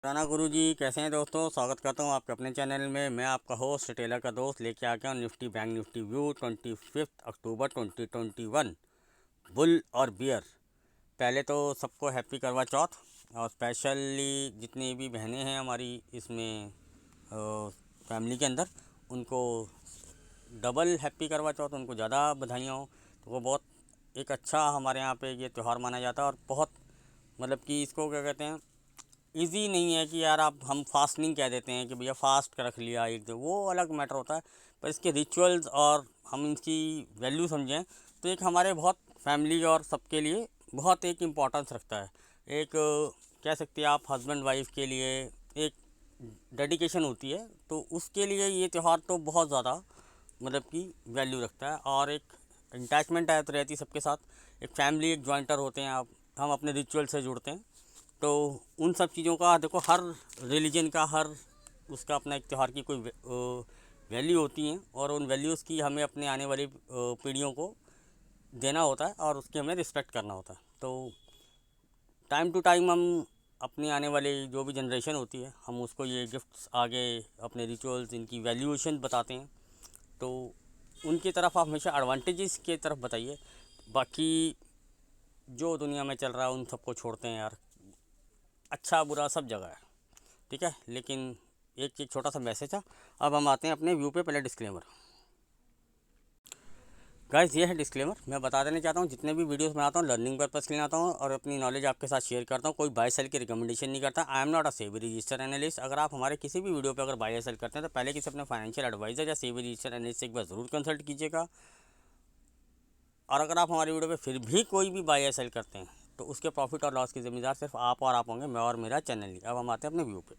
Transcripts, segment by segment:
राना गुरु जी कैसे हैं दोस्तों। स्वागत करता हूं आपके अपने चैनल में। मैं आपका होस्ट टेलर का दोस्त लेके आ गया हूं निफ्टी बैंक निफ्टी व्यू 25 अक्टूबर 2021 बुल और बियर। पहले तो सबको हैप्पी करवा चौथ, और स्पेशली जितनी भी बहनें हैं हमारी इसमें फैमिली के अंदर, उनको डबल हैप्पी करवा चौथ, उनको ज़्यादा बधाइयाँ हो। तो वो बहुत एक अच्छा हमारे यहाँ पे ये त्यौहार माना जाता है, और बहुत मतलब कि इसको क्या कहते हैं, इजी नहीं है कि यार आप हम फास्टिंग कह देते हैं कि भैया फास्ट कर रख लिया एक दिन, वो अलग मैटर होता है। पर इसके रिचुअल्स और हम इनकी वैल्यू समझें तो एक हमारे बहुत फैमिली और सबके लिए बहुत एक इम्पोर्टेंस रखता है। एक कह सकते हैं आप हस्बैंड वाइफ के लिए एक डेडिकेशन होती है, तो उसके लिए ये त्यौहार तो बहुत ज़्यादा मतलब कि वैल्यू रखता है। और एक अटैचमेंट आया तो रहती है सबके साथ। एक फैमिली एक जॉइंटर होते हैं आप, हम अपने रिचुअल से जुड़ते हैं। तो उन सब चीज़ों का देखो, हर रिलीजन का हर उसका अपना एक त्यौहार की कोई वैल्यू होती हैं, और उन वैल्यूज़ की हमें अपने आने वाली पीढ़ियों को देना होता है, और उसकी हमें रिस्पेक्ट करना होता है। तो टाइम टू टाइम हम अपनी आने वाली जो भी जनरेशन होती है, हम उसको ये गिफ्ट्स आगे अपने रिचुअल्स इनकी वैल्यूएशन बताते हैं। तो उनकी तरफ आप हमेशा एडवांटेजेस की तरफ बताइए। बाकी जो दुनिया में चल रहा है उन सबको छोड़ते हैं यार, अच्छा बुरा सब जगह है, ठीक है। लेकिन एक छोटा सा मैसेज था। अब हम आते हैं अपने व्यू पे। पहले डिस्क्लेमर गाइस, ये है डिस्क्लेमर। मैं बता देना चाहता हूँ, जितने भी वीडियोस बनाता हूँ लर्निंग पर्पज़ के लिए आता हूँ, और अपनी नॉलेज आपके साथ शेयर करता हूँ। कोई बाय सेल की रिकमेंडेशन नहीं करता। I am not a SEBI register analyst. अगर आप हमारे किसी भी वीडियो पे अगर बाय सेल करते हैं तो पहले किसी अपने फाइनेंशियल एडवाइजर या सेबी रजिस्टर एनालिस्ट से एक बार ज़रूर कंसल्ट कीजिएगा। और अगर आप हमारी वीडियो पे फिर भी कोई भी बाय सेल करते हैं तो उसके प्रॉफिट और लॉस की जिम्मेदार सिर्फ आप और आप होंगे, मैं और मेरा चैनल ही। अब हम आते हैं अपने व्यू पे।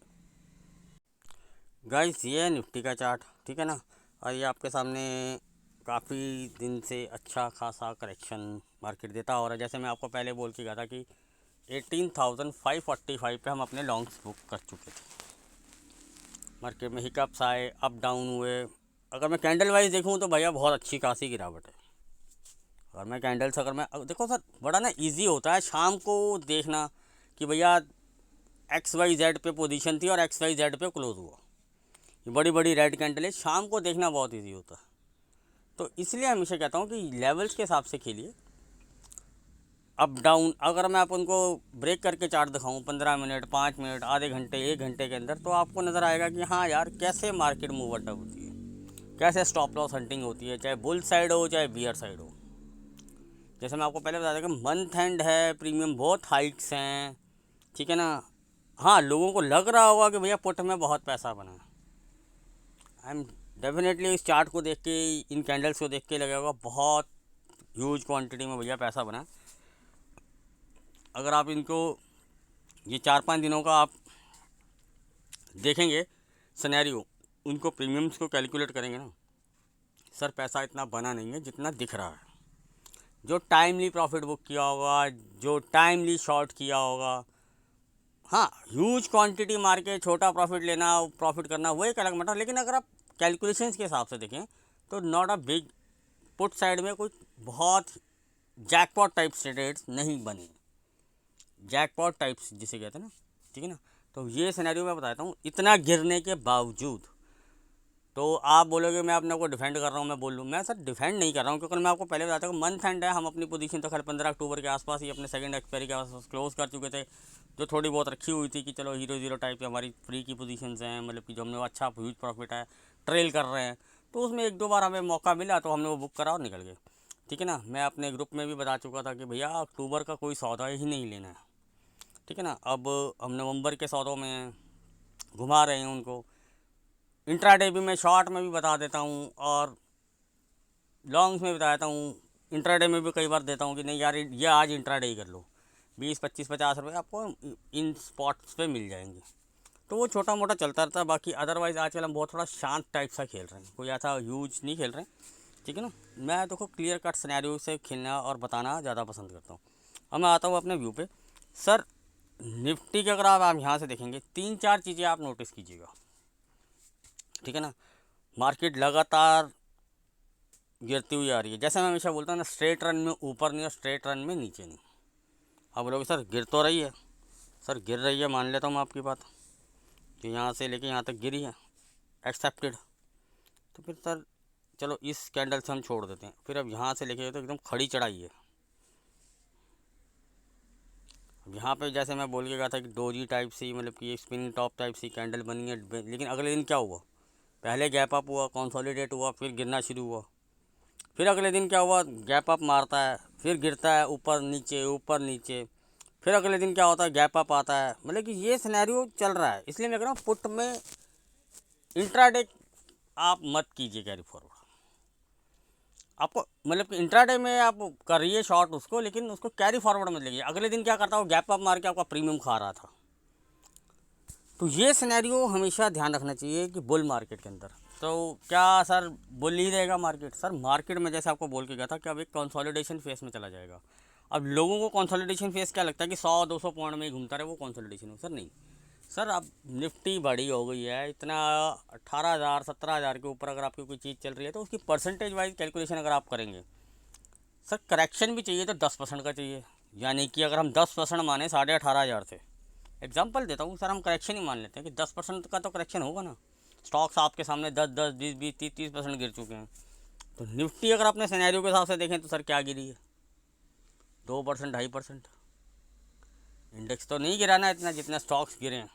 गाइस, ये है निफ्टी का चार्ट, ठीक है ना। और ये आपके सामने काफ़ी दिन से अच्छा खासा करेक्शन मार्केट देता हो रहा है। जैसे मैं आपको पहले बोल के गया था कि 18,545 पे हम अपने लॉन्ग्स बुक कर चुके थे। मार्केट में हिकअप्स आए, अप डाउन हुए। अगर मैं कैंडल वाइज देखूँ तो भैया बहुत अच्छी खासी गिरावट है। और मैं कैंडल्स अगर मैं देखो सर, बड़ा ना इजी होता है शाम को देखना कि भैया एक्स वाई जेड पे पोजीशन थी और एक्स वाई जेड पे क्लोज हुआ। ये बड़ी बड़ी रेड कैंडल है, शाम को देखना बहुत इजी होता है। तो इसलिए हमेशा कहता हूँ कि लेवल्स के हिसाब से खेलिए। अप डाउन अगर मैं आप उनको ब्रेक करके चार्ट दिखाऊँ 15 मिनट 5 मिनट आधे घंटे 1 घंटे के अंदर, तो आपको नज़र आएगा कि हाँ यार, कैसे मार्केट मूवमेंट होती है, कैसे स्टॉप लॉस हंटिंग होती है, चाहे बुल साइड हो चाहे बियर साइड हो। जैसे मैं आपको पहले बता दें कि मंथ एंड है, प्रीमियम बहुत हाइक्स हैं, ठीक है ना। हाँ, लोगों को लग रहा होगा कि भैया पुट में बहुत पैसा बना है। आई एम डेफिनेटली इस चार्ट को देख के, इन कैंडल्स को देख के लगेगा बहुत ह्यूज क्वांटिटी में भैया पैसा बना। अगर आप इनको ये 4-5 दिनों का आप देखेंगे सिनेरियो, उनको प्रीमियम्स को कैलकुलेट करेंगे ना सर, पैसा इतना बना नहीं है जितना दिख रहा है। जो टाइमली प्रॉफिट बुक किया होगा, जो टाइमली शॉर्ट किया होगा, हाँ ह्यूज क्वांटिटी मार के छोटा प्रॉफिट लेना, प्रॉफिट करना, वो एक अलग मैटर। लेकिन अगर आप कैलकुलेशंस के हिसाब से देखें तो not a big put side में कोई बहुत जैकपॉट टाइप ट्रेड्स नहीं बने, जैकपॉट टाइप्स जिसे कहते हैं ना, ठीक है ना। तो ये सिनेरियो मैं बताता हूँ, इतना गिरने के बावजूद। तो आप बोलोगे मैं अपने को डिफेंड कर रहा हूँ, मैं बोल लूँ, मैं सर डिफेंड नहीं कर रहा हूँ, क्योंकि मैं आपको पहले बताता हूँ मंथ एंड है। हम अपनी पोजीशन तो खैर 15 अक्टूबर के आसपास ही अपने सेकंड एक्सपायरी के आसपास क्लोज कर चुके थे। जो थोड़ी बहुत रखी हुई थी कि चलो हीरो जीरो टाइप की हमारी फ्री की पोजीशंस हैं, मतलब कि जो हमने अच्छा ह्यूज प्रॉफिट है, ट्रेल कर रहे हैं, तो उसमें 1-2 बार हमें मौका मिला तो हमने वो बुक करा और निकल गए, ठीक है ना। मैं अपने ग्रुप में भी बता चुका था कि भैया अक्टूबर का कोई सौदा ही नहीं लेना है, ठीक है ना। अब हम नवंबर के सौदों में घुमा रहे हैं उनको। इंट्राडे भी मैं शॉर्ट में भी बता देता हूँ और लॉन्ग्स में बता देता हूँ। इंट्राडे में भी कई बार देता हूँ कि नहीं यार, ये आज इंट्राडे ही कर लो, 20-25-50 रुपये आपको इन स्पॉट्स पे मिल जाएंगे। तो वो छोटा मोटा चलता रहता है। बाकी अदरवाइज़ आजकल हम बहुत थोड़ा शांत टाइप सा खेल रहे हैं, कोई ऐसा ह्यूज नहीं खेल रहे हैं, ठीक है ना। मैं देखो क्लियर कट सिनेरियो से खेलना और बताना ज़्यादा पसंद करता हूँ। अब मैं आता हूँ अपने व्यू पे। सर निफ्टी के अगर आप यहाँ से देखेंगे 3-4 चीज़ें आप नोटिस कीजिएगा, ठीक है ना। मार्केट लगातार गिरती हुई आ रही है। जैसे मैं हमेशा बोलता हूँ ना, स्ट्रेट रन में ऊपर नहीं और स्ट्रेट रन में नीचे नहीं। आप बोलोगे सर गिर तो रही है, सर गिर रही है, मान लेता हूँ मैं आपकी बात, तो यहाँ से लेके यहाँ तक गिरी है, एक्सेप्टेड। तो फिर सर चलो इस कैंडल से हम छोड़ देते हैं। फिर अब यहाँ से लेके तो एकदम खड़ी चढ़ाई है। अब यहाँ पे जैसे मैं बोल के गया था कि डोजी टाइप सी, मतलब कि एक स्पिनिंग टॉप टाइप सी कैंडल बनी है, लेकिन अगले दिन क्या हुआ, पहले गैप अप हुआ, कंसोलिडेट हुआ, फिर गिरना शुरू हुआ। फिर अगले दिन क्या हुआ, गैप अप मारता है, फिर गिरता है, ऊपर नीचे ऊपर नीचे। फिर अगले दिन क्या होता है, गैप अप आता है। मतलब कि ये सिनेरियो चल रहा है। इसलिए मैं कह रहा हूँ पुट में इंट्राडे आप मत कीजिए कैरी फॉरवर्ड। आपको मतलब कि इंट्राडे में आप करिए शॉर्ट उसको, लेकिन उसको कैरी फॉरवर्ड मत लीजिए। अगले दिन क्या करता हो, गैप अप मार के आपका प्रीमियम खा रहा था। तो ये सिनेरियो हमेशा ध्यान रखना चाहिए कि बुल मार्केट के अंदर तो क्या सर बुल ही रहेगा मार्केट। सर मार्केट में जैसे आपको बोल के गया था कि अब एक कंसोलिडेशन फेस में चला जाएगा। अब लोगों को कंसोलिडेशन फेस क्या लगता है कि 100-200 पॉइंट में ही घूमता रहे, वो कंसोलिडेशन हो। सर नहीं सर, अब निफ्टी बड़ी हो गई है इतना, 18,000 17,000 के ऊपर अगर आपकी कोई चीज़ चल रही है तो उसकी परसेंटेज वाइज कैलकुलेशन अगर आप करेंगे, सर करेक्शन भी चाहिए तो 10% का चाहिए। यानी कि अगर हम 10% माने 18,500 से, एग्जाम्पल देता हूँ सर, हम करेक्शन ही मान लेते हैं कि 10% का तो करेक्शन होगा ना। स्टॉक्स आपके सामने 10-10 20-20 30-30% गिर चुके हैं। तो निफ्टी अगर अपने सिनेरियो के हिसाब से देखें तो सर क्या गिरी है, 2% 2.5%। इंडेक्स तो नहीं गिरा ना इतना जितना स्टॉक्स गिरे हैं।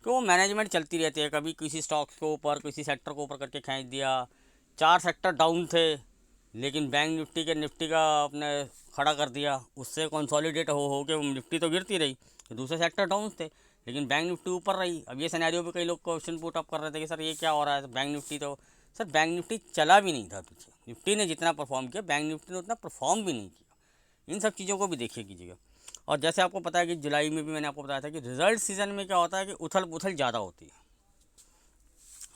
तो वो मैनेजमेंट चलती रहती है, कभी किसी स्टॉक्स को ऊपर किसी सेक्टर को ऊपर करके खींच दिया। 4 सेक्टर डाउन थे लेकिन बैंक निफ्टी के निफ्टी का अपने खड़ा कर दिया, उससे कंसोलिडेट हो के निफ्टी तो गिरती रही। तो दूसरे सेक्टर डाउन थे लेकिन बैंक निफ्टी ऊपर रही। अब ये सिनेरियो पे कई लोग क्वेश्चन पुट अप कर रहे थे कि सर ये क्या हो रहा है, बैंक निफ्टी तो, सर बैंक निफ्टी चला भी नहीं था पीछे। निफ्टी ने जितना परफॉर्म किया बैंक निफ्टी ने उतना परफॉर्म भी नहीं किया। इन सब चीज़ों को भी देखिए कीजिएगा। और जैसे आपको पता है कि जुलाई में भी मैंने आपको बताया था कि रिजल्ट सीजन में क्या होता है कि उथल पुथल ज़्यादा होती है।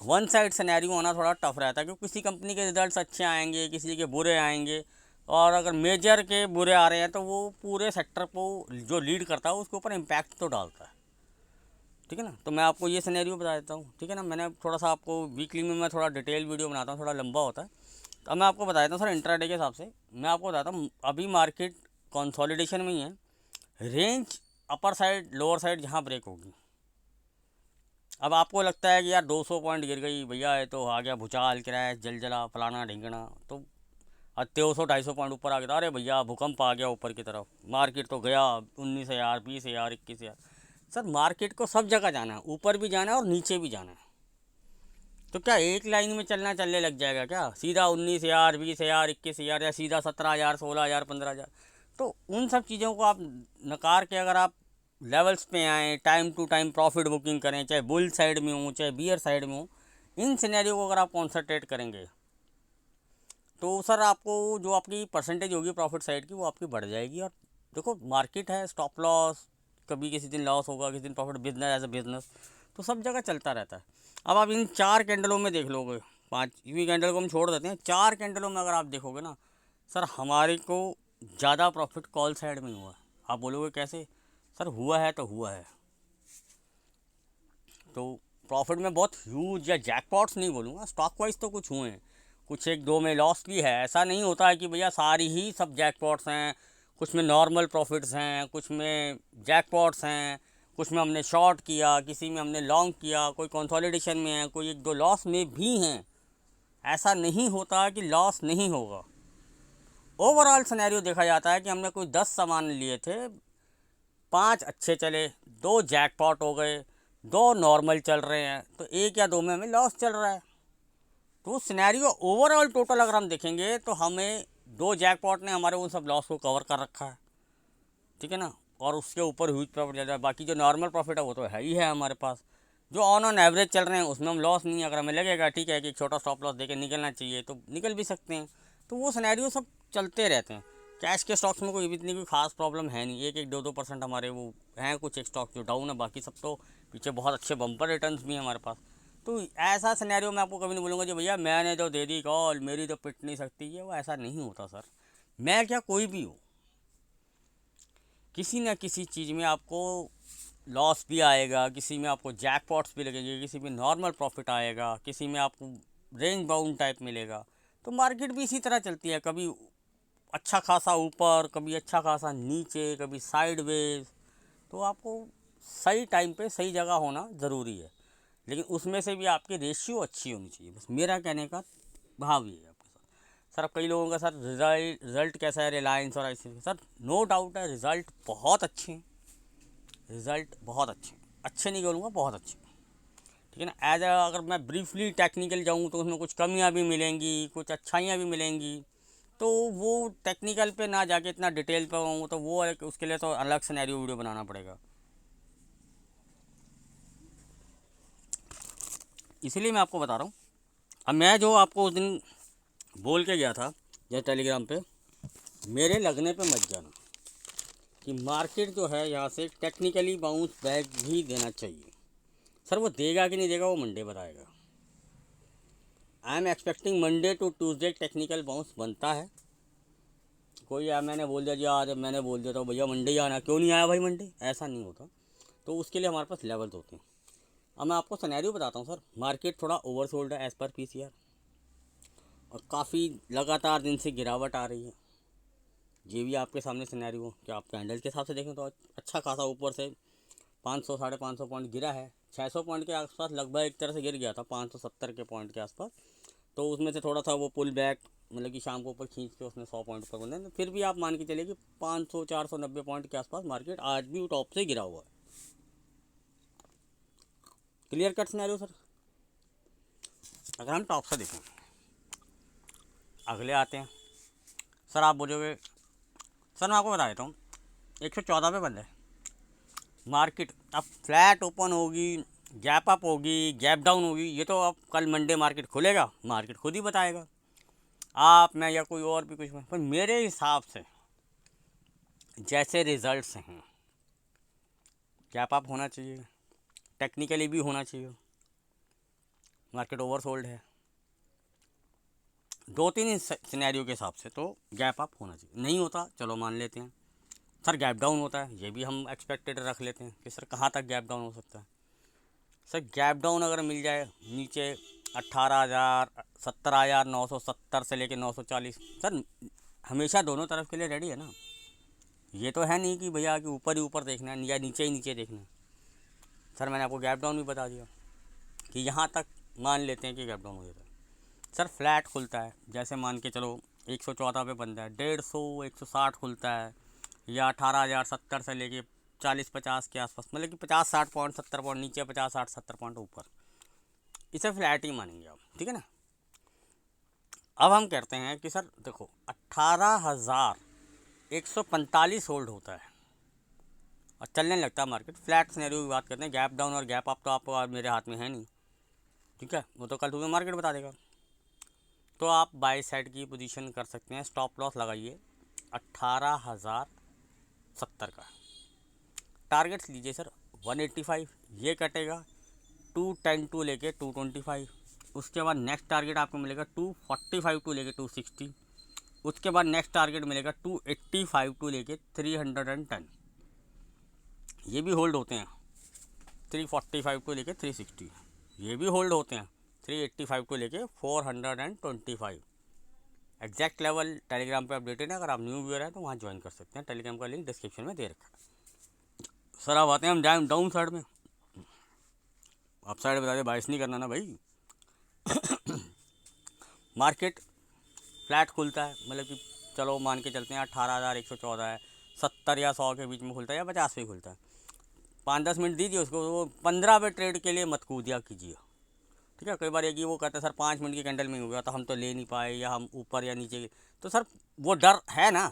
वन साइड सिनेरियो होना थोड़ा टफ रहता है क्योंकि किसी कंपनी के रिजल्ट्स अच्छे आएंगे, किसी के बुरे आएंगे। और अगर मेजर के बुरे आ रहे हैं तो वो पूरे सेक्टर को जो लीड करता है उसके ऊपर इम्पैक्ट तो डालता है। ठीक है ना। तो मैं आपको ये सिनेरियो बता देता हूँ, ठीक है ना। मैंने थोड़ा सा आपको वीकली में मैं थोड़ा डिटेल वीडियो बनाता हूँ, थोड़ा लंबा होता है। तो अब मैं आपको बता देता हूँ सर इंट्राडे के हिसाब से। मैं आपको बताता हूँ अभी मार्केट कंसोलिडेशन में ही है। Range upper side lower side जहाँ ब्रेक होगी, अब आपको लगता है कि यार 200 पॉइंट गिर गई भैया, है तो आ गया भूचाल, क्रैश, जलजला, फलाना ढिंगना, तो 200-250 पॉइंट ऊपर आ गया, अरे भैया भूकंप आ गया ऊपर की तरफ, मार्केट तो गया 19,000 20,000 21,000। सर मार्केट को सब जगह जाना है, ऊपर भी जाना है और नीचे भी जाना है। तो क्या एक लाइन में चलने लग जाएगा क्या, सीधा 19,000 20,000 21,000 या सीधा 17,000 16,000 15,000। तो उन सब चीज़ों को आप नकार के अगर आप लेवल्स पे आएँ, time to time profit booking करें, चाहे बुल साइड में हो चाहे बियर साइड में हो, इन सिनेरियो को अगर आप कॉन्सनट्रेट करेंगे तो सर आपको जो आपकी परसेंटेज होगी प्रॉफिट साइड की वो आपकी बढ़ जाएगी। और देखो मार्केट है, स्टॉप लॉस, कभी किसी दिन लॉस होगा, किसी दिन profit, business as a business तो सब जगह चलता रहता है। अब आप इन 4 कैंडलों में देख लोगे, 5वीं कैंडल को हम छोड़ देते हैं, 4 कैंडलों में अगर आप देखोगे ना सर, हमारे को ज़्यादा प्रॉफिट कॉल साइड में हुआ है। आप बोलोगे कैसे, सर हुआ है तो हुआ है। तो प्रॉफिट में बहुत ह्यूज या जैकपॉट्स नहीं बोलूँगा, स्टॉक वाइज तो कुछ हुए हैं, कुछ एक दो में लॉस भी है। ऐसा नहीं होता है कि भैया सारी ही सब जैकपॉट्स हैं। कुछ में नॉर्मल प्रॉफिट्स हैं, कुछ में जैकपॉट्स हैं, कुछ में हमने शॉर्ट किया, किसी में हमने लॉन्ग किया, कोई कंसोलिडेशन में है, कोई एक दो लॉस में भी हैं। ऐसा नहीं होता कि लॉस नहीं होगा। ओवरऑल सिनेरियो देखा जाता है कि हमने कोई 10 सामान लिए थे, 5 अच्छे चले, 2 जैकपॉट हो गए, 2 नॉर्मल चल रहे हैं, तो 1 या 2 में हमें लॉस चल रहा है। तो सिनेरियो ओवरऑल टोटल अगर हम देखेंगे तो हमें 2 जैकपॉट ने हमारे उन सब लॉस को कवर कर रखा है, ठीक है ना। और उसके ऊपर ह्यूज प्रॉफिट ज़्यादा है। बाकी जो नॉर्मल प्रॉफिट है वो तो है ही है हमारे पास। जो ऑन एवरेज चल रहे हैं उसमें हम लॉस नहीं है। अगर हमें लगेगा ठीक है कि एक छोटा स्टॉप लॉस देके निकलना चाहिए तो निकल भी सकते हैं। तो वो सिनेरियो सब चलते रहते हैं। कैश के स्टॉक्स में कोई इतनी कोई खास प्रॉब्लम है नहीं, 1-2% हमारे वो हैं कुछ एक स्टॉक जो डाउन है, बाकी सब तो पीछे बहुत अच्छे बम्पर रिटर्न्स भी हैं हमारे पास। तो ऐसा सिनेरियो मैं आपको कभी नहीं बोलूँगा कि भैया मैंने तो दे दी कॉल मेरी तो पिट नहीं सकती है, वो ऐसा नहीं होता सर। मैं क्या कोई भी हो, किसी न किसी चीज़ में आपको लॉस भी आएगा, किसी में आपको जैकपॉट्स भी लगेंगे, किसी में नॉर्मल प्रॉफिट आएगा, किसी में आपको रेंज बाउंड टाइप मिलेगा। तो मार्केट भी इसी तरह चलती है, कभी अच्छा खासा ऊपर, कभी अच्छा खासा नीचे, कभी साइडवेज। तो आपको सही टाइम पे सही जगह होना ज़रूरी है। लेकिन उसमें से भी आपकी रेशियो अच्छी होनी चाहिए, बस मेरा कहने का भाव ये है आपके साथ। सर अब कई लोगों का सर रिज़ल्ट कैसा है रिलायंस और ऐसे, सर नो डाउट है रिज़ल्ट बहुत अच्छे हैं, रिज़ल्ट बहुत अच्छे हैं, अच्छे नहीं बोलूँगा बहुत अच्छे, ठीक है ना। अगर मैं ब्रीफली टेक्निकल जाऊँ तो उसमें कुछ कमियां भी मिलेंगी, कुछ अच्छाइयाँ भी मिलेंगी, तो वो टेक्निकल पे ना जाके इतना डिटेल पे हूँ तो वो उसके लिए तो अलग सिनेरियो वीडियो बनाना पड़ेगा। इसीलिए मैं आपको बता रहा हूँ। अब मैं जो आपको उस दिन बोल के गया था या टेलीग्राम पे, मेरे लगने पे मत जाना कि मार्केट जो है यहाँ से टेक्निकली बाउंस बैक भी देना चाहिए। सर वो देगा कि नहीं देगा वो मंडे बताएगा। I am expecting Monday to Tuesday technical bounce बनता है। कोई यार मैंने बोल दिया जी आज मैंने बोल दिया तो भैया मंडे ही आना, क्यों नहीं आया भाई मंडे, ऐसा नहीं होता। तो उसके लिए हमारे पास लेवल्स होते हैं। अब मैं आपको सिनेरियो बताता हूँ। सर मार्केट थोड़ा ओवरसोल्ड है एज़ पर पीसीआर, और काफ़ी लगातार दिन से गिरावट आ रही है। ये भी आपके सामने सिनेरियो कि आप कैंडल के हिसाब से देखें तो अच्छा खासा ऊपर से 500 550 पॉइंट गिरा है, 600 पॉइंट के आसपास लगभग एक तरह से गिर गया था, 570 के पॉइंट के आसपास। तो उसमें से थोड़ा सा वो पुल बैक, मतलब कि शाम को ऊपर खींच के उसने 100 पॉइंट पर बंदा, फिर भी आप मान के चलिए कि 500 490 पॉइंट के आसपास मार्केट आज भी टॉप से गिरा हुआ है। Clear cut scenario sir. अगर हम टॉप से देखें, अगले आते हैं। सर आप बोलोगे, सर मैं आपको बता देता हूँ 114 पे बंद है मार्केट। अब फ्लैट ओपन होगी, गैप अप होगी, गैप डाउन होगी, ये तो अब कल मंडे मार्केट खुलेगा, मार्केट खुद ही बताएगा, आप मैं या कोई और भी कुछ। पर मेरे हिसाब से जैसे रिजल्ट्स हैं, गैप अप होना चाहिए, टेक्निकली भी होना चाहिए, मार्केट ओवरसोल्ड है, 2-3 सिनेरियो के हिसाब से तो गैप अप होना चाहिए। नहीं होता चलो मान लेते हैं। सर गैप डाउन होता है, ये भी हम एक्सपेक्टेड रख लेते हैं कि सर कहाँ तक गैप डाउन हो सकता है। सर गैप डाउन अगर मिल जाए नीचे 18,000 17,970 से लेके 940, सर हमेशा दोनों तरफ के लिए रेडी है ना। ये तो है नहीं कि भैया कि ऊपर ही ऊपर देखना है या नीचे ही नीचे देखना है। सर मैंने आपको गैप डाउन भी बता दिया कि यहाँ तक मान लेते हैं कि गैप डाउन हो जाता है। सर फ्लैट खुलता है, जैसे मान के चलो 114 पे बंदा है, 150 160 खुलता है, या 18,070 से लेके 40-50 के आसपास, मतलब कि 50-60 पॉइंट 70 पॉइंट नीचे, 50-60-70 पॉइंट ऊपर, इसे फ्लैट ही मानेंगे आप, ठीक है ना। अब हम कहते हैं कि सर देखो 18,145 होल्ड होता है और चलने लगता है मार्केट। फ्लैट सिनेरियो की बात करते हैं, गैप डाउन और गैप अप तो आपको मेरे हाथ में है नहीं, ठीक है, वो तो कल तुम्हें मार्केट बता देगा। तो आप बाई साइड की पोजीशन कर सकते हैं, स्टॉप लॉस लगाइए 18,070 का। टारगेट्स लीजिए सर 185, ये कटेगा 210 टू लेके 225, उसके बाद नेक्स्ट टारगेट आपको मिलेगा 245 टू लेके 260, उसके बाद नेक्स्ट टारगेट मिलेगा 285 टू लेके 310, ये भी होल्ड होते हैं। 345 टू लेके 360, ये भी होल्ड होते हैं। 385 टू लेके 425। एग्जैक्ट लेवल टेलीग्राम पे अपडेटेड है, अगर आप न्यू व्यूअर हैं तो वहाँ ज्वाइन कर सकते हैं, टेलीग्राम का लिंक डिस्क्रिप्शन में दे रखा है। सर आप आते हैं हम डाउन साइड में, आप साइड बता दे बाइस नहीं करना ना भाई। मार्केट फ्लैट खुलता है, मतलब कि चलो मान के चलते हैं 18,114 है, 70 या 100 के बीच में खुलता है या 50 पे खुलता है, 5-10 मिनट दीजिए उसको, वो 15 पे ट्रेड के लिए मत कूदिया कीजिए, ठीक है। कई बार एक ही वो कहता है सर 5 मिनट की कैंडल में हो गया तो हम तो ले नहीं पाए, या हम ऊपर या नीचे, तो सर वो डर है ना,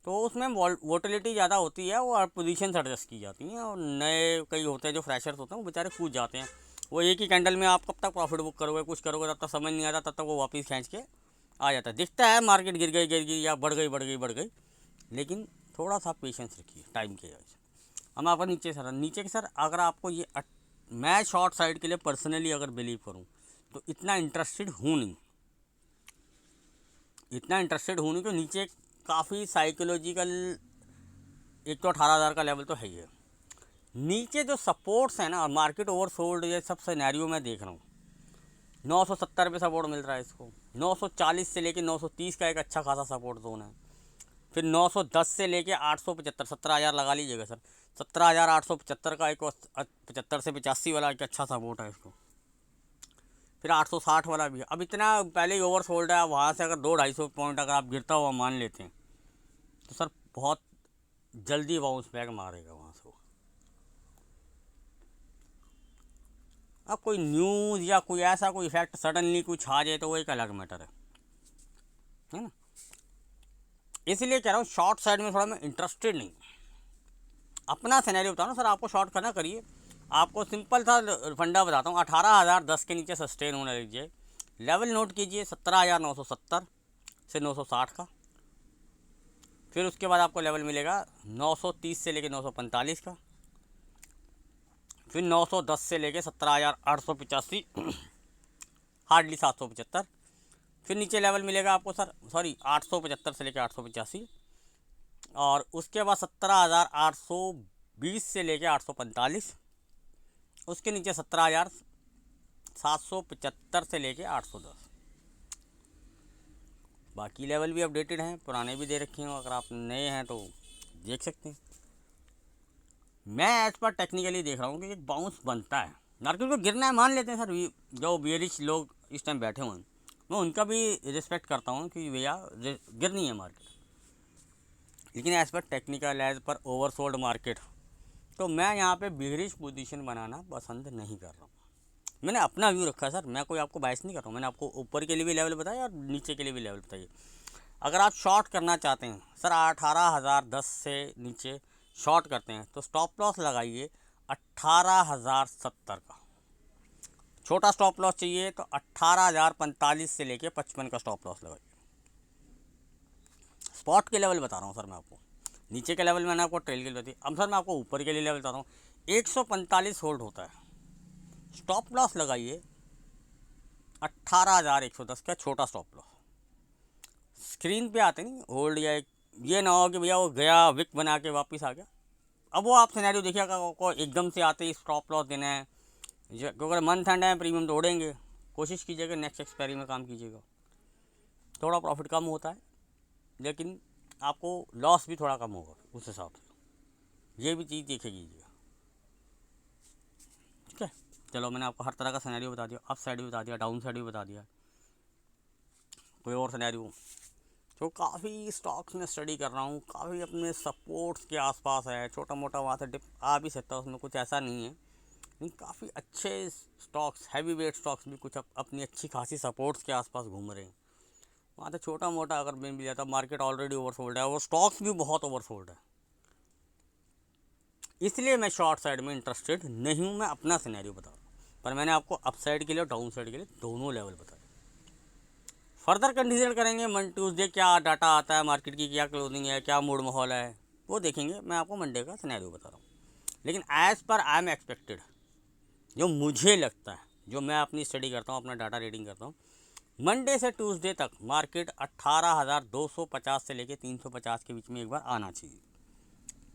तो उसमें वोटिलिटी ज़्यादा होती है, वो पोजीशन एडजस्ट की जाती हैं, और नए कई होते हैं जो फ्रेशर्स होते हैं वो बेचारे कूद जाते हैं। वो एक ही कैंडल में आप कब तक प्रॉफिट बुक करोगे, कुछ करोगे, तब तक समझ नहीं आता, तब तक वो वापस खींच के आ जाता है। दिखता है मार्केट गिर गई या बढ़ गई, लेकिन थोड़ा सा पेशेंस रखिए टाइम के वजह से। हम आपका नीचे के सर अगर आपको ये मैं शॉर्ट साइड के लिए पर्सनली अगर बिलीव करूँ तो इतना इंटरेस्टेड हूँ नहीं, कि नीचे काफ़ी साइकोलॉजिकल, एक तो 18,000 का लेवल तो है ही है, नीचे जो सपोर्ट्स हैं ना, मार्केट ओवरसोल्ड ये सब सिनेरियो मैं देख रहा हूँ। 970 पे सपोर्ट मिल रहा है इसको, 940 से लेके 930 का एक अच्छा खासा सपोर्ट जोन है, फिर 910 से लेके 875, 17,000 लगा लीजिएगा सर। 17,875 का एक 75 से 85 वाला एक अच्छा सपोर्ट है इसको। फिर 860 वाला भी है। अब इतना पहले ही ओवर सोल्ड है, वहाँ से अगर 200-250 पॉइंट अगर आप गिरता हुआ मान लेते हैं तो सर बहुत जल्दी बाउंस बैक मारेगा वहाँ से वो। अब कोई न्यूज़ या कोई ऐसा कोई इफेक्ट सडनली कुछ आ जाए तो वो एक अलग मैटर है ना। इसलिए कह रहा हूँ शॉर्ट साइड में थोड़ा मैं इंटरेस्टेड नहीं। अपना सिनेरियो बताओ ना सर, आपको शॉर्ट करना करिए। आपको सिंपल था फंडा बताता हूँ। 18,010 के नीचे सस्टेन होने लीजिए। लेवल नोट कीजिए 17,970 से 960 का। फिर उसके बाद आपको लेवल मिलेगा 930 से लेके 945 का। फिर 910 से लेके 17,885 हार्डली 775। फिर नीचे लेवल मिलेगा आपको सर 875 से लेके 885। और उसके बाद 17,820 से लेके 845। उसके नीचे 17,775 से लेके 810। बाकी लेवल भी अपडेटेड हैं, पुराने भी दे रखे हैं, अगर आप नए हैं तो देख सकते हैं। मैं एज पर टेक्निकली देख रहा हूँ कि एक बाउंस बनता है, मार्केट को गिरना है मान लेते हैं सर। जो बेरिश लोग इस टाइम बैठे हुए हैं मैं उनका भी रिस्पेक्ट करता हूँ कि भैया गिरनी है मार्केट, लेकिन as per technical as per oversold market तो मैं यहाँ पे बेरिश पोजीशन बनाना पसंद नहीं कर रहा हूँ। मैंने अपना व्यू रखा है सर, मैं कोई आपको बायस नहीं कर रहा हूँ। मैंने आपको ऊपर के लिए भी लेवल बताया और नीचे के लिए भी लेवल बताइए। अगर आप शॉर्ट करना चाहते हैं सर 18,010 से नीचे शॉर्ट करते हैं तो स्टॉप लॉस लगाइए 18,070 का। छोटा स्टॉप लॉस चाहिए तो 18,045 से लेके 55 का स्टॉप लॉस लगाइए। स्पॉट के लेवल बता रहा हूँ सर मैं आपको। नीचे के लेवल मैंने आपको ट्रेल के लिए बताई, अब सर मैं आपको ऊपर के लिए लेवल बता रहा हूँ। 145 होल्ड होता है, स्टॉप लॉस लगाइए 18,110 का छोटा स्टॉप लॉस। स्क्रीन पे आते नहीं होल्ड, या ये ना हो कि भैया वो गया विक बना के वापस आ गया। अब वो आप सिनेरियो देखिएगा को एकदम से आते ही स्टॉप लॉस देना है, क्योंकि मंथ एंड है प्रीमियम तो उड़ेंगे। कोशिश कीजिएगा नेक्स्ट एक्सपायरी में काम कीजिएगा, थोड़ा प्रॉफिट कम होता है लेकिन आपको लॉस भी थोड़ा कम होगा उस हिसाब से, ये भी चीज़ देखे कीजिएगा। ठीक है, चलो मैंने आपको हर तरह का सिनेरियो बता दिया, अप साइड भी बता दिया, डाउन साइड भी बता दिया। कोई और सिनेरियो तो काफ़ी स्टॉक्स में स्टडी कर रहा हूँ, काफ़ी अपने सपोर्ट्स के आसपास है, छोटा मोटा वहाँ से डिप आ भी सकता है, उसमें कुछ ऐसा नहीं है। लेकिन काफ़ी अच्छे स्टॉक्स, हैवी वेट स्टॉक्स भी कुछ अपनी अच्छी खासी सपोर्ट्स के आसपास घूम रहे हैं। वहाँ से छोटा मोटा अगर मिल भी जाता, मार्केट ऑलरेडी ओवरसोल्ड है और स्टॉक्स भी बहुत ओवरसोल्ड है, इसलिए मैं शॉर्ट साइड में इंटरेस्टेड नहीं हूँ। मैं अपना सिनेरियो बता रहा हूँ, पर मैंने आपको अप साइड के लिए और डाउन साइड के लिए दोनों लेवल बताए। फर्दर कंडीशन करेंगे मंडे ट्यूसडे क्या डाटा आता है, मार्केट की क्या क्लोजिंग है, क्या मूड माहौल है, वो देखेंगे। मैं आपको मंडे का सिनेरियो बता रहा हूँ, लेकिन as per I am expected, जो मुझे लगता है, जो मैं अपनी स्टडी करता हूँ, अपना डाटा रीडिंग करता हूँ, मंडे से ट्यूसडे तक मार्केट 18,250 से लेके 350 के बीच में एक बार आना चाहिए।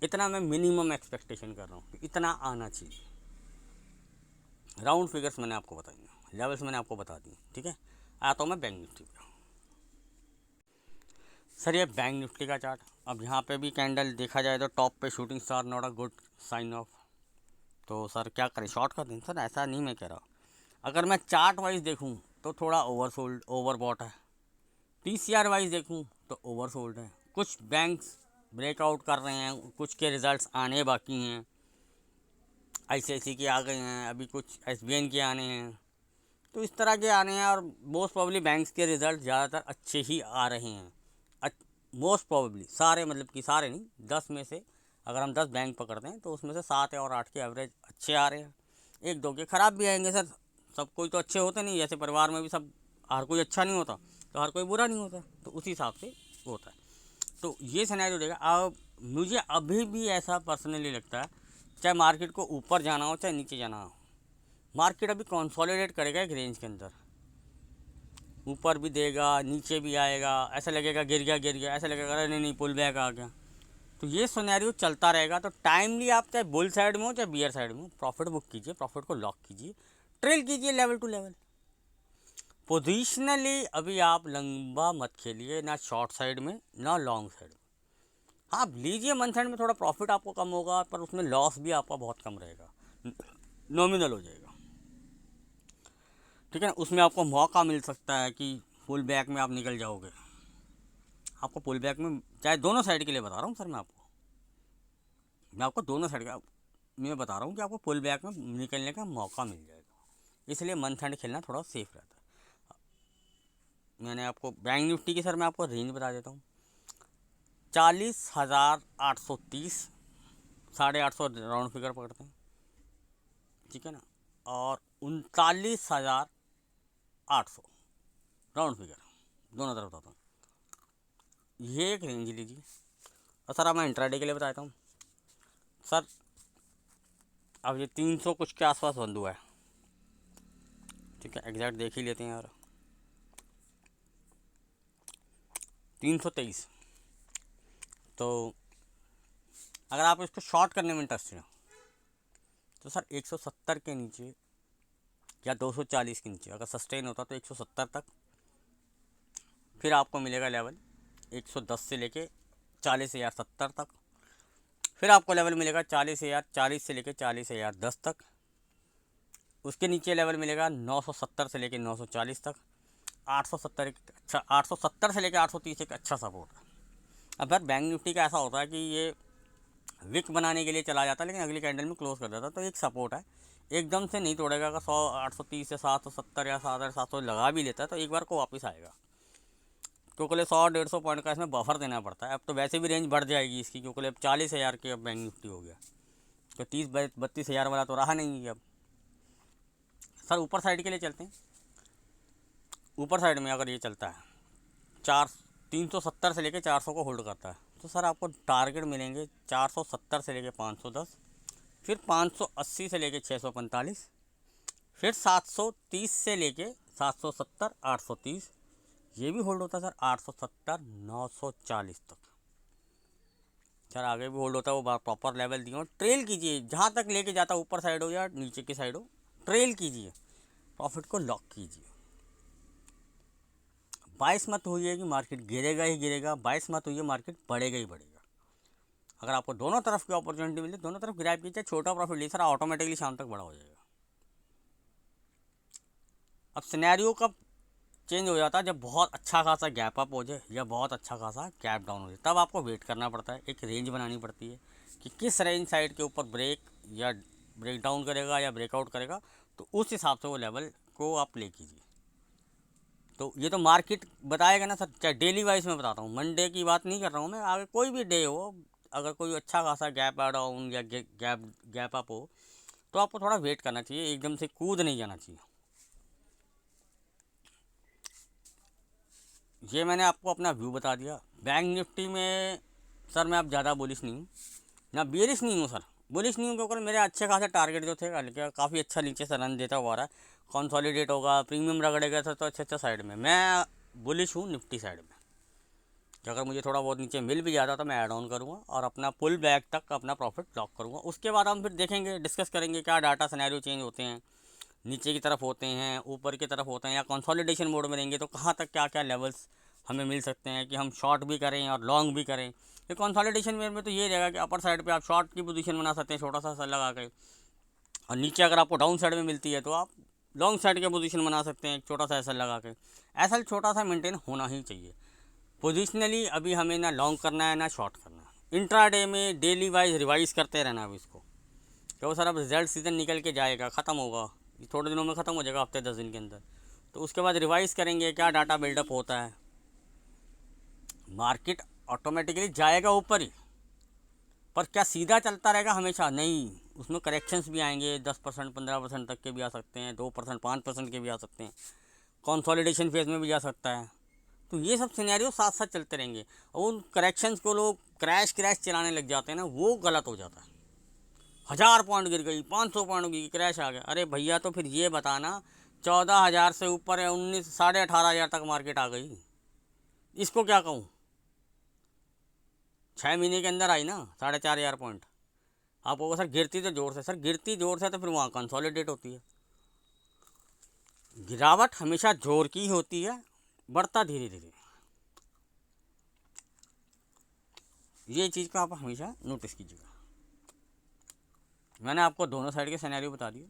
इतना मैं मिनिमम एक्सपेक्टेशन कर रहा हूँ, इतना आना चाहिए। राउंड फिगर्स मैंने आपको बताई, लेवल्स मैंने आपको बता दी। ठीक है, आता हूँ मैं बैंक निफ्टी पे। सर ये बैंक निफ्टी का चार्ट, अब यहाँ पे भी कैंडल देखा जाए तो टॉप पे shooting star, not a good sign of. तो सर क्या करें, शॉर्ट कर दें? सर ऐसा नहीं मैं कह रहा, अगर मैं चार्ट वाइज देखूँ तो थोड़ा ओवरसोल्ड ओवरबॉट है। पीसीआर वाइज देखूँ तो ओवरसोल्ड है। कुछ बैंक्स ब्रेकआउट कर रहे हैं, कुछ के रिज़ल्ट्स आने बाकी हैं, आईसीआईसी के आ गए हैं, अभी कुछ एसबीआई के आने हैं, तो इस तरह के आने हैं। और मोस्ट प्रॉब्ली बैंक्स के रिज़ल्ट ज़्यादातर अच्छे ही आ रहे हैं। मोस्ट प्रॉब्ली सारे, मतलब कि सारे नहीं, 10 में से अगर हम 10 बैंक पकड़ते हैं तो उसमें से 7 और 8 के एवरेज अच्छे आ रहे हैं, 1-2 के ख़राब भी आएंगे सर। सब कोई तो अच्छे होते नहीं, जैसे परिवार में भी सब हर कोई अच्छा नहीं होता तो हर कोई बुरा नहीं होता, तो उसी हिसाब से होता है। तो ये सिनेरियो देगा। अब मुझे अभी भी ऐसा पर्सनली लगता है, चाहे मार्केट को ऊपर जाना हो चाहे नीचे जाना हो, मार्केट अभी कंसोलिडेट करेगा एक रेंज के अंदर, ऊपर भी देगा नीचे भी आएगा, ऐसा लगेगा गिर गया, ऐसा लगेगा अरे नहीं पुल बैक आ गया। तो ये सिनेरियो चलता रहेगा। तो टाइमली आप चाहे बुल साइड में हो चाहे बियर साइड में हो, प्रॉफिट बुक कीजिए, प्रॉफिट को लॉक कीजिए, ट्रेल कीजिए लेवल टू लेवल। पोजिशनली अभी आप लंबा मत खेलिए, ना शॉर्ट साइड में ना लॉन्ग साइड में, आप लीजिए, मंथ एंड में थोड़ा प्रॉफिट आपको कम होगा, पर उसमें लॉस भी आपका बहुत कम रहेगा, नॉमिनल हो जाएगा। ठीक है ना, उसमें आपको मौका मिल सकता है कि पुल बैक में आप निकल जाओगे। आपको पुल बैक में, चाहे दोनों साइड के लिए बता रहा हूँ सर, मैं आपको दोनों साइड का मैं बता रहा हूँ कि आपको पुल बैक में निकलने का मौका मिल जाएगा, इसलिए मंथ एंड खेलना थोड़ा सेफ रहता है। मैंने आपको बैंक निफ्टी की सर मैं आपको रेंज बता देता हूँ, 40,830, 850 राउंड फिगर पकड़ते हैं, ठीक है ना, और 39,800 राउंड फिगर, दोनों तरफ बताता हूँ, ये एक रेंज लीजिए। और सर अब मैं इंट्राडे के लिए बताता हूँ सर। अब ये 300 कुछ के आसपास बंद हुआ है, ठीक है, एग्जैक्ट देख ही लेते हैं यार, 323। तो अगर आप इसको शॉर्ट करने में इंटरेस्टेड हो तो सर 170 के नीचे या 240 के नीचे अगर सस्टेन होता तो 170 तक, फिर आपको मिलेगा लेवल 110 से लेके 40,070 तक, फिर आपको लेवल मिलेगा 40,040 से लेके 40,010 तक, उसके नीचे लेवल मिलेगा 970 से लेके 940 तक, 870 एक अच्छा, 870 से लेके 830 एक अच्छा सपोर्ट है। अब यार बैंक निफ्टी का ऐसा होता है कि ये विक बनाने के लिए चला जाता है, लेकिन अगली कैंडल में क्लोज कर देता है, तो एक सपोर्ट है, एकदम से नहीं तोड़ेगा। अगर 830 से 770 या 7,700 लगा भी लेता है तो एक बार को वापस आएगा, क्योंकि 100-150 पॉइंट का इसमें बफर देना पड़ता है। अब तो वैसे भी रेंज बढ़ जाएगी इसकी, क्योंकि अब 40,000 के अब बैंक निफ्टी हो गया, तो 30-32 हज़ार वाला तो रहा नहीं है अब। सर ऊपर साइड के लिए चलते हैं, ऊपर साइड में अगर ये चलता है 370 से लेके 400 को होल्ड करता है, तो सर आपको टारगेट मिलेंगे 470 से लेके 510, फिर 580 से लेके 645, फिर 730 से लेके 770, 830, ये भी होल्ड होता है सर 870, 940 तक। सर आगे भी होल्ड होता है, वो प्रॉपर लेवल दिए, ट्रेल कीजिए जहाँ तक लेके जाता, ऊपर साइड हो या नीचे की साइड हो, ट्रेल कीजिए, प्रॉफिट को लॉक कीजिए। 22 मत होइए कि मार्केट गिरेगा ही गिरेगा, 22 मत होइए मार्केट बढ़ेगा ही बढ़ेगा। अगर आपको दोनों तरफ की अपॉर्चुनिटी मिले, दोनों तरफ ग्रैब कीजिए, छोटा प्रॉफिट लीजिए सर, ऑटोमेटिकली शाम तक बड़ा हो जाएगा। अब सिनेरियो कब चेंज हो जाता है, जब बहुत अच्छा खासा गैप अप हो जाए या बहुत अच्छा खासा गैप डाउन हो जाए, तब आपको वेट करना पड़ता है, एक रेंज बनानी पड़ती है कि किस रेंज साइड के ऊपर ब्रेक या ब्रेक डाउन करेगा या ब्रेकआउट करेगा, तो उस हिसाब से वो लेवल को आप प्ले कीजिए। तो ये तो मार्केट बताएगा ना सर, चाहे डेली वाइज में बताता हूँ, मंडे की बात नहीं कर रहा हूँ मैं, आगे कोई भी डे हो, अगर कोई अच्छा खासा गैप डाउन या गैप अप हो, तो आपको थोड़ा वेट करना चाहिए, एकदम से कूद नहीं जाना चाहिए। ये मैंने आपको अपना व्यू बता दिया। बैंक निफ्टी में सर मैं अब ज़्यादा बुलिश नहीं हूँ, ना बेरिश नहीं हूँ सर, बुलिश नहीं हूँ, क्योंकि मेरे अच्छे खासे टारगेट जो थे हल्के काफ़ी अच्छा नीचे से रन देता हुआ रहा है, कंसोलिडेट होगा, प्रीमियम रगड़ेगा सर, तो अच्छा साइड में मैं बुलिश हूँ निफ्टी साइड में, कि अगर मुझे थोड़ा बहुत नीचे मिल भी जाता तो मैं ऐड ऑन करूँगा और अपना पुल बैक तक अपना प्रॉफिट लॉक करूँगा। उसके बाद हम फिर देखेंगे, डिस्कस करेंगे क्या डाटा सिनेरियो चेंज होते हैं, नीचे की तरफ होते हैं, ऊपर की तरफ होते हैं, या कंसोलिडेशन मोड में रहेंगे तो कहाँ तक क्या क्या लेवल्स हमें मिल सकते हैं कि हम शॉर्ट भी करें और लॉन्ग भी करें। ये कंसोलिडेशन में तो ये रहेगा कि अपर साइड पे आप शॉर्ट की पोजीशन बना सकते हैं छोटा सा लगा के, और नीचे अगर आपको डाउन साइड में मिलती है तो आप लॉन्ग साइड के पोजीशन बना सकते हैं एक छोटा सा ऐसा लगा के। ऐसा छोटा सा मेंटेन होना ही चाहिए। पोजिशनली अभी हमें ना लॉन्ग करना है ना शॉर्ट करना है, इंट्राडे में डेली वाइज रिवाइज करते रहना अब इसको, क्योंकि सर अब रिजल्ट सीज़न निकल के जाएगा, ख़त्म होगा, ये थोड़े दिनों में ख़त्म हो जाएगा, हफ्ते 10 दिन के अंदर, तो उसके बाद रिवाइज़ करेंगे क्या डाटा बिल्डअप होता है। मार्केट ऑटोमेटिकली जाएगा ऊपर ही, पर क्या सीधा चलता रहेगा हमेशा नहीं, उसमें करेक्शंस भी आएंगे, 10%, 15% तक के भी आ सकते हैं, 2%, 5% के भी आ सकते हैं, कंसोलिडेशन फेज में भी जा सकता है। तो ये सब सिनेरियो साथ साथ चलते रहेंगे, और उन करेक्शंस को लोग क्रैश चलाने लग जाते हैं ना, वो गलत हो जाता है। 1000 पॉइंट गिर गई, 500 पॉइंट की क्रैश आ गया, अरे भैया तो फिर ये बताना 14,000 से ऊपर है, 18,500 तक मार्केट आ गई, इसको क्या कहूँ। 6 महीने के अंदर आई ना 4,500 पॉइंट। आप कहोगे सर गिरती तो जोर से, सर गिरती जोर से तो फिर वहाँ कंसोलिडेट होती है। गिरावट हमेशा जोर की होती है, बढ़ता धीरे धीरे। ये चीज़ का आप हमेशा नोटिस कीजिएगा। मैंने आपको दोनों साइड के सिनेरियो बता दिए,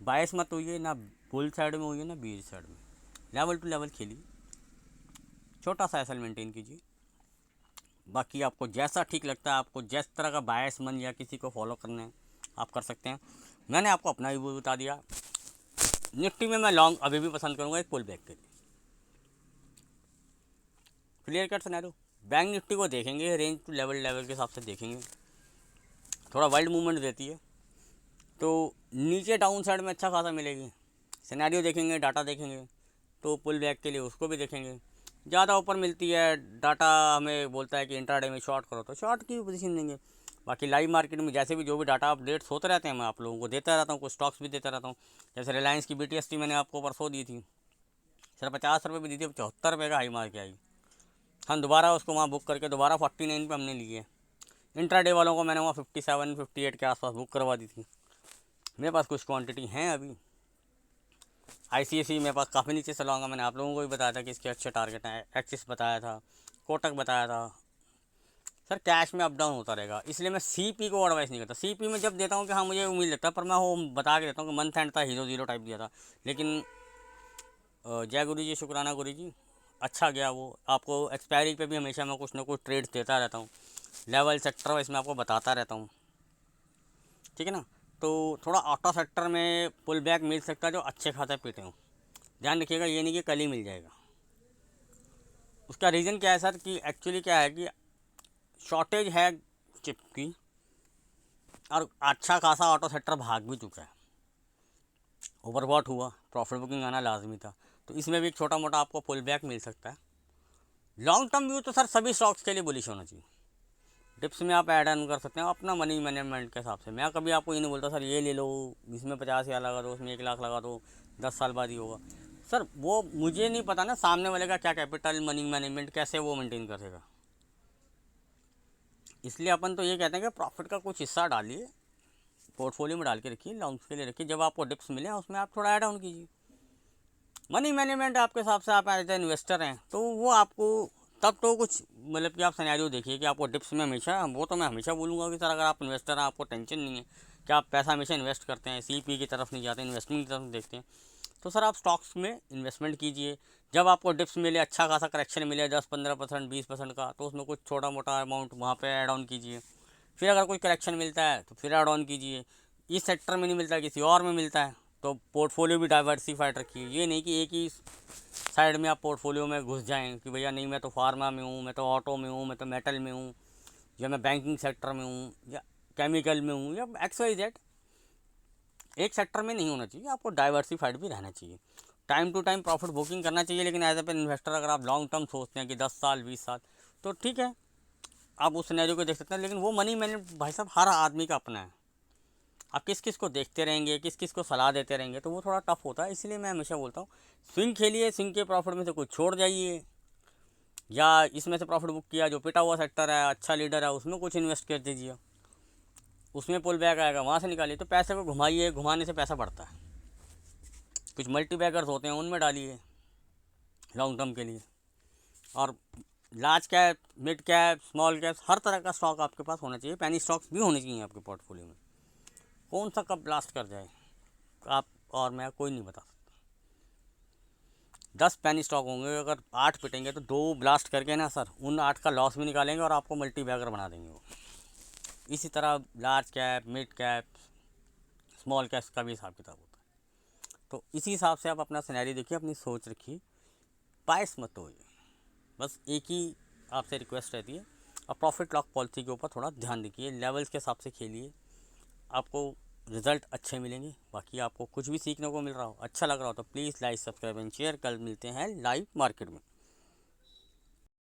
बायस मत होइए, ना बुल साइड में होइए ना बीज साइड में, लेवल टू लेवल खेलिए, छोटा सा एसल मेंटेन कीजिए। बाकी आपको जैसा ठीक लगता है, आपको जिस तरह का बायस मन या किसी को फॉलो करना है आप कर सकते हैं। मैंने आपको अपना ही वो बता दिया। निफ्टी में मैं लॉन्ग अभी भी पसंद करूँगा एक पुल बैक के लिए, clear cut scenario. Bank Nifty को देखेंगे रेंज टू लेवल के हिसाब से देखेंगे, थोड़ा वाइल्ड मूवमेंट देती है तो नीचे डाउन साइड में अच्छा खासा मिलेगी। सिनेरियो देखेंगे, डाटा देखेंगे तो पुल बैक के लिए उसको भी देखेंगे। ज़्यादा ऊपर मिलती है, डाटा हमें बोलता है कि इंट्राडे में शॉर्ट करो तो शॉर्ट की पोजीशन देंगे। बाकी लाइव मार्केट में जैसे भी जो भी डाटा अपडेट्स होते रहते हैं मैं आप लोगों को देता रहता हूँ, कुछ स्टॉक्स भी देता रहता हूँ। जैसे रिलायंस की BTST मैंने आपको परसों दी थी, सर 50 रुपये भी दी थी, 74 रुपये का हाई मार के आई। हम दोबारा उसको वहाँ बुक करके दोबारा 49 पे हमने लिए। इंट्राडे वालों को मैंने वहाँ 57 58 के आसपास बुक करवा दी थी। मेरे पास कुछ क्वांटिटी हैं अभी। ICICI मेरे पास काफ़ी नीचे से लाऊंगा, मैंने आप लोगों को भी बताया था कि इसके अच्छे टारगेट हैं। एक्सिस बताया था, कोटक बताया था। सर कैश में अप डाउन होता रहेगा, इसलिए मैं CP को एडवाइस नहीं करता। CP में जब देता हूँ कि हाँ मुझे उम्मीद लगता है, पर मैं वो बता के देता हूँ कि मंथ एंड था, हीरो ज़ीरो टाइप दिया था। लेकिन जय गुरु जी, शुक्राना गुरु जी, अच्छा गया वो। आपको एक्सपायरी पे भी हमेशा मैं कुछ ना कुछ ट्रेड्स देता रहता हूँ, लेवल सेक्टर वाइज मैं आपको बताता रहता हूँ, ठीक है ना। तो थोड़ा ऑटो सेक्टर में पुल बैक मिल सकता है जो अच्छे खाते पीटे हों। ध्यान रखिएगा, ये नहीं कि कल ही मिल जाएगा। उसका रीज़न क्या है सर कि एक्चुअली क्या है कि शॉर्टेज है चिप की और अच्छा खासा ऑटो सेक्टर भाग भी चुका है, ओवरबॉट हुआ, प्रॉफिट बुकिंग आना लाजमी था। तो इसमें भी एक छोटा मोटा आपको पुल बैक मिल सकता है। लॉन्ग टर्म व्यू तो सर सभी स्टॉक्स के लिए बुलिश होना चाहिए। डिप्स में आप ऐड ऑन कर सकते हैं अपना मनी मैनेजमेंट के हिसाब से। मैं कभी आपको ये नहीं बोलता सर ये ले लो, इसमें 50,000 लगा दो, उसमें 1 लाख लगा दो, 10 साल बाद ही होगा। सर वो मुझे नहीं पता ना सामने वाले का क्या कैपिटल, मनी मैनेजमेंट कैसे वो मेंटेन करेगा। इसलिए अपन तो ये कहते हैं कि प्रॉफिट का कुछ हिस्सा डालिए, पोर्टफोलियो में डाल के रखिए, लॉन्ग्स के लिए रखिए। जब आपको डिप्स मिले उसमें आप थोड़ा ऐड ऑन कीजिए। मनी मैनेजमेंट आपके हिसाब से, आप एज ए इन्वेस्टर हैं तो वो आपको तब तो कुछ मतलब कि आप सिनेरियो देखिए कि आपको डिप्स में हमेशा, वो तो मैं हमेशा बोलूँगा कि सर अगर आप इन्वेस्टर हैं, आपको टेंशन नहीं है कि आप पैसा हमेशा इन्वेस्ट करते हैं, CP की तरफ नहीं जाते, इन्वेस्टमेंट की तरफ देखते हैं, तो सर आप स्टॉक्स में इन्वेस्टमेंट कीजिए। जब आपको डिप्स मिले, अच्छा खासा करेक्शन मिले 10-15% 20% का, तो उसमें कुछ छोटा मोटा अमाउंट वहाँ पर ऐड ऑन कीजिए। फिर अगर कोई करेक्शन मिलता है तो फिर ऐड ऑन कीजिए। इस सेक्टर में नहीं मिलता, किसी और में मिलता है तो पोर्टफोलियो भी डाइवर्सिफाइड रखिए। ये नहीं कि एक ही साइड में आप पोर्टफोलियो में घुस जाएं कि भैया नहीं मैं तो फार्मा में हूँ, मैं तो ऑटो में हूँ, मैं तो मेटल में हूँ, या मैं बैंकिंग सेक्टर में हूँ, या केमिकल में हूँ, या XYZ। एक सेक्टर में नहीं होना चाहिए, आपको डाइवर्सिफाइड भी रहना चाहिए। Time to time profit booking करना चाहिए, लेकिन एज ए इन्वेस्टर अगर आप लॉन्ग टर्म सोचते हैं कि 10 साल 20 साल, तो ठीक है आप उस सिनेरियो को देख सकते हैं। लेकिन वो मनी मैनेजमेंट भाई साहब हर आदमी का अपना है। आप किस किस को देखते रहेंगे, किस किस को सलाह देते रहेंगे, तो वो थोड़ा टफ होता है। इसलिए मैं हमेशा बोलता हूँ स्विंग खेलिए, स्विंग के प्रॉफिट में से कुछ छोड़ जाइए, या इसमें से प्रॉफिट बुक किया जो पिटा हुआ सेक्टर है, अच्छा लीडर है, उसमें कुछ इन्वेस्ट कर दीजिए, उसमें पुल बैक आएगा वहाँ से निकालिए। तो पैसे को घुमाइए, घुमाने से पैसा बढ़ता है। कुछ मल्टी बैगर्स होते हैं उनमें डालिए लॉन्ग टर्म के लिए। और large cap, mid cap, small cap, हर तरह का स्टॉक आपके पास होना चाहिए। पेनी स्टॉक्स भी होने चाहिए आपके पोर्टफोलियो में। कौन सा कब ब्लास्ट कर जाए आप और मैं कोई नहीं बता सकता। 10 पेनी स्टॉक होंगे, अगर 8 पिटेंगे तो 2 ब्लास्ट करके ना सर उन 8 का लॉस भी निकालेंगे और आपको मल्टी बैगर बना देंगे वो। इसी तरह large cap, mid cap, small cap का भी हिसाब किताब होता है। तो इसी हिसाब से आप अपना सिनेरियो देखिए, अपनी सोच रखिए, बायस मत होइए। बस एक ही आपसे रिक्वेस्ट रहती है, और प्रॉफिट लॉक पॉलिसी के ऊपर थोड़ा ध्यान दीजिए, लेवल्स के हिसाब से खेलिए, आपको रिज़ल्ट अच्छे मिलेंगे। बाकी आपको कुछ भी सीखने को मिल रहा हो, अच्छा लग रहा हो, तो please like, subscribe and share. कल मिलते हैं लाइव मार्केट में।